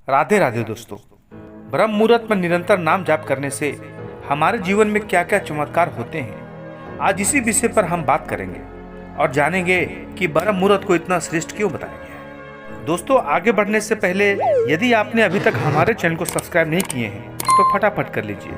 राधे राधे दोस्तों। ब्रह्म मुहूर्त में निरंतर नाम जाप करने से हमारे जीवन में क्या क्या चमत्कार होते हैं, आज इसी विषय पर हम बात करेंगे और जानेंगे कि ब्रह्म मुहूर्त को इतना श्रेष्ठ क्यों बताया गया है। दोस्तों, आगे बढ़ने से पहले यदि आपने अभी तक हमारे चैनल को सब्सक्राइब नहीं किए हैं तो फटाफट कर लीजिए,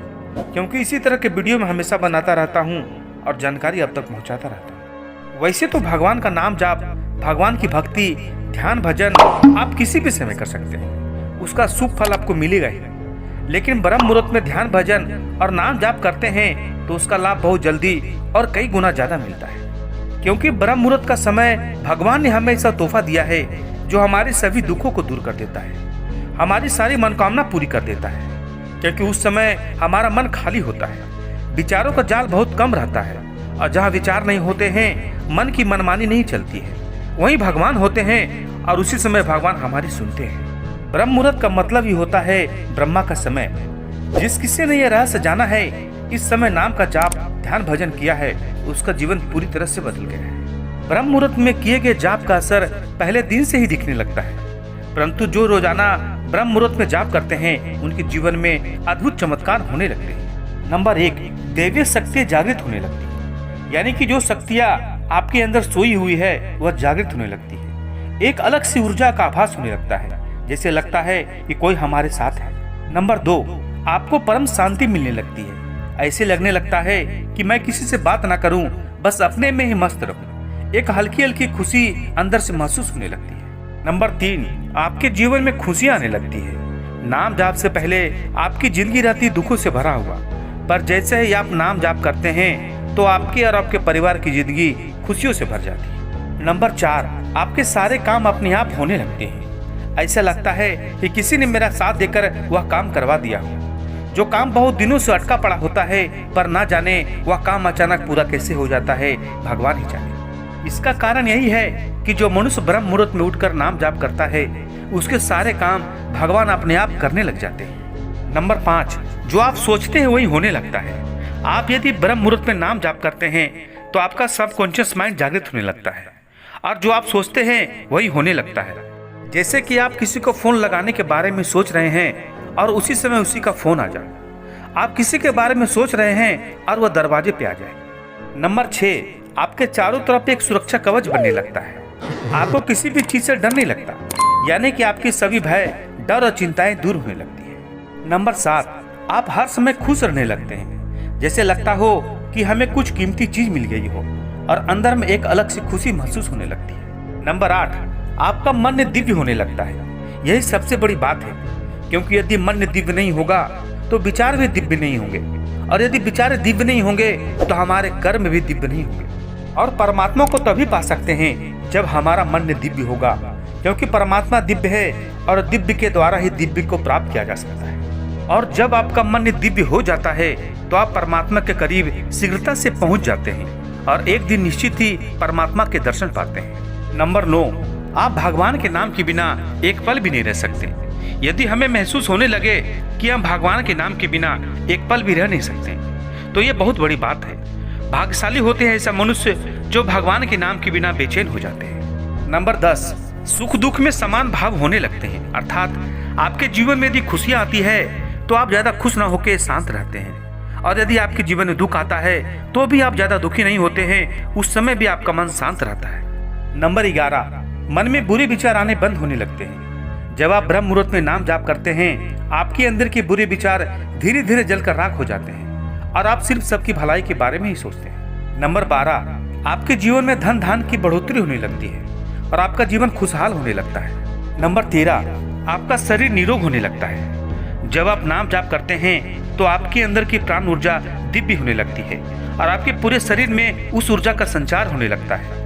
क्योंकि इसी तरह के वीडियो में हमेशा बनाता रहता हूँ और जानकारी अब तक पहुँचाता रहता हूँ। वैसे तो भगवान का नाम जाप, भगवान की भक्ति, ध्यान, भजन आप किसी भी समय कर सकते हैं, उसका शुभ फल आपको मिलेगा ही। लेकिन ब्रह्म मुहूर्त में ध्यान, भजन और नाम जाप करते हैं तो उसका लाभ बहुत जल्दी और कई गुना ज्यादा मिलता है, क्योंकि ब्रह्म मुहूर्त का समय भगवान ने हमें ऐसा तोहफा दिया है जो हमारे सभी दुखों को दूर कर देता है, हमारी सारी मनोकामना पूरी कर देता है। क्योंकि उस समय हमारा मन खाली होता है, विचारों का जाल बहुत कम रहता है, और जहाँ विचार नहीं होते हैं मन की मनमानी नहीं चलती है, वहीं भगवान होते हैं और उसी समय भगवान हमारी सुनते हैं। ब्रह्म मुहूर्त का मतलब ही होता है ब्रह्मा का समय। जिस किसी ने यह रहस्य जाना है, इस समय नाम का जाप, ध्यान, भजन किया है, उसका जीवन पूरी तरह से बदल गया है। ब्रह्म मुहूर्त में किए गए जाप का असर पहले दिन से ही दिखने लगता है, परंतु जो रोजाना ब्रह्म मुहूर्त में जाप करते हैं उनके जीवन में अद्भुत चमत्कार होने लगते हैं। नंबर 1, दैवीय शक्ति जागृत होने लगती है, यानी कि जो शक्तियाँ आपके अंदर सोई हुई है वह जागृत होने लगती है। एक अलग सी ऊर्जा का आभास होने लगता है, जैसे लगता है कि कोई हमारे साथ है। नंबर 2, आपको परम शांति मिलने लगती है, ऐसे लगने लगता है कि मैं किसी से बात ना करूं, बस अपने में ही मस्त रहूं। एक हल्की हल्की खुशी अंदर से महसूस होने लगती है। नंबर 3, आपके जीवन में खुशियां आने लगती है। नाम जाप से पहले आपकी जिंदगी रहती दुखों से भरा हुआ, पर जैसे ही आप नाम जाप करते हैं तो आपके और आपके परिवार की जिंदगी खुशियों से भर जाती है। नंबर 4, आपके सारे काम अपने आप होने लगते हैं, ऐसा लगता है कि किसी ने मेरा साथ देकर वह काम करवा दिया हो। जो काम बहुत दिनों से अटका पड़ा होता है, पर ना जाने वह काम अचानक पूरा कैसे हो जाता है, भगवान ही जाने। इसका कारण यही है कि जो मनुष्य ब्रह्म मुहूर्त में उठकर नाम जाप करता है उसके सारे काम भगवान अपने आप करने लग जाते हैं। नंबर 5, जो आप सोचते हैं वही होने लगता है। आप यदि ब्रह्म मुहूर्त में नाम जाप करते हैं तो आपका सबकॉन्शियस माइंड जागृत होने लगता है, और जो आप सोचते हैं वही होने लगता है। जैसे कि आप किसी को फोन लगाने के बारे में सोच रहे हैं और उसी समय उसी का फोन आ जाए। आप किसी के बारे में सोच रहे हैं और वह दरवाजे पे आ जाए। नंबर 6, आपके चारों तरफ एक सुरक्षा कवच बनने लगता है, आपको किसी भी चीज से डर नहीं लगता, यानी कि आपकी सभी भय, डर और चिंताएं दूर होने लगती है। नंबर 7, आप हर समय खुश रहने लगते हैं, जैसे लगता हो कि हमें कुछ कीमती चीज मिल गई हो और अंदर में एक अलग सी खुशी महसूस होने लगती है। नंबर 8, आपका मन दिव्य होने लगता है। यही सबसे बड़ी बात है, क्योंकि यदि मन दिव्य नहीं होगा तो विचार भी दिव्य नहीं होंगे, और यदि विचार दिव्य नहीं होंगे तो हमारे कर्म भी दिव्य नहीं होंगे। और परमात्मा को तभी पा सकते हैं जब हमारा मन दिव्य होगा, क्योंकि परमात्मा दिव्य है और दिव्य के द्वारा ही दिव्य को प्राप्त किया जा सकता है। और जब आपका मन दिव्य हो जाता है तो आप परमात्मा के करीब शीघ्रता से पहुंच जाते हैं और एक दिन निश्चित ही परमात्मा के दर्शन पाते हैं। नंबर 9, आप भगवान के नाम के बिना एक पल भी नहीं रह सकते। यदि हमें महसूस होने लगे कि हम भगवान के नाम के बिना एक पल भी रह नहीं सकते तो ये बहुत बड़ी बात है। भाग्यशाली होते हैं ऐसा मनुष्य जो भगवान के नाम के बिना बेचैन हो जाते हैं। नंबर 10, सुख दुख में समान भाव होने लगते हैं, अर्थात आपके जीवन में यदि खुशियाँ आती है तो आप ज्यादा खुश न होकर शांत रहते हैं, और यदि आपके जीवन में दुख आता है तो भी आप ज्यादा दुखी नहीं होते हैं, उस समय भी आपका मन शांत रहता है। नंबर 11, मन में बुरे विचार आने बंद होने लगते हैं। जब आप ब्रह्म मुहूर्त में नाम जाप करते हैं आपके अंदर के बुरे विचार धीरे धीरे जलकर राख हो जाते हैं और आप सिर्फ सबकी भलाई के बारे में ही सोचते हैं। नंबर 12, आपके जीवन में धन धान की बढ़ोतरी होने लगती है और आपका जीवन खुशहाल होने लगता है। नंबर 13, आपका शरीर निरोग होने लगता है। जब आप नाम जाप करते हैं तो आपके अंदर की प्राण ऊर्जा दिव्य होने लगती है और आपके पूरे शरीर में उस ऊर्जा का संचार होने लगता है,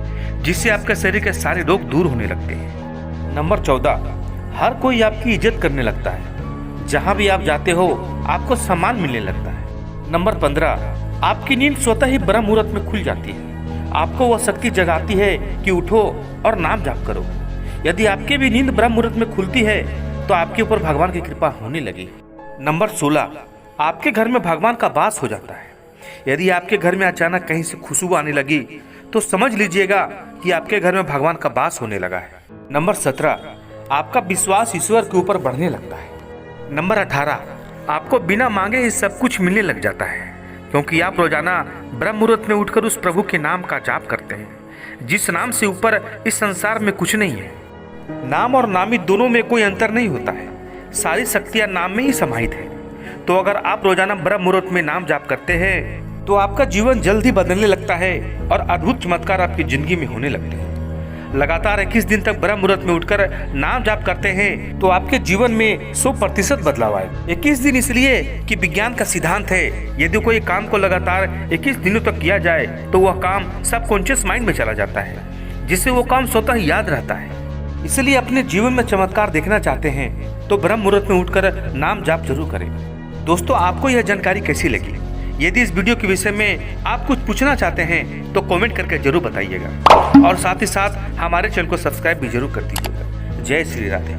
जिससे आपके शरीर के सारे रोग दूर होने लगते हैं। नंबर 14, हर कोई आपकी इज्जत करने लगता है, जहां भी आप जाते हो आपको सम्मान मिलने लगता है। नंबर 15, आपकी नींद स्वतः ही ब्रह्म मुहूर्त में खुल जाती है, आपको वह शक्ति जगाती है कि उठो और नाम जाप करो। यदि आपकी भी नींद ब्रह्म मुहूर्त में खुलती है तो आपके ऊपर भगवान की कृपा होने लगी। नंबर 16, आपके घर में भगवान का वास हो जाता है। यदि आपके घर में अचानक कहीं से खुशबू आने लगी तो समझ लीजिएगा कि आपके घर में भगवान का वास होने लगा है। नंबर 17, आपका विश्वास ईश्वर के ऊपर बढ़ने लगता है। नंबर 18, आपको बिना मांगे ही सब कुछ मिलने लग जाता है, क्योंकि आप रोजाना ब्रह्म मुहूर्त में उठकर उस प्रभु के नाम का जाप करते हैं, जिस नाम से ऊपर इस संसार में कुछ नहीं है। नाम और नामी दोनों में कोई अंतर नहीं होता है, सारी शक्तियां नाम में ही समाहित है। तो अगर आप रोजाना ब्रह्म मुहूर्त में नाम जाप करते हैं तो आपका जीवन जल्द ही बदलने लगता है और अद्भुत चमत्कार आपकी जिंदगी में होने लगते हैं। लगातार 21 दिन तक ब्रह्म मुहूर्त में उठकर नाम जाप करते हैं तो आपके जीवन में 100% बदलाव आए। 21 दिन इसलिए कि विज्ञान का सिद्धांत है, यदि कोई काम को लगातार 21 दिनों तक किया जाए तो वह काम सबकॉन्शियस माइंड में चला जाता है, जिससे वो काम स्वतः याद रहता है। इसलिए अपने जीवन में चमत्कार देखना चाहते हैं तो ब्रह्म मुहूर्त में उठकर नाम जाप जरूर करें। दोस्तों, आपको यह जानकारी कैसी लगी? यदि इस वीडियो के विषय में आप कुछ पूछना चाहते हैं तो कमेंट करके जरूर बताइएगा और साथ ही साथ हमारे चैनल को सब्सक्राइब भी जरूर कर दीजिएगा। जय श्री राधे।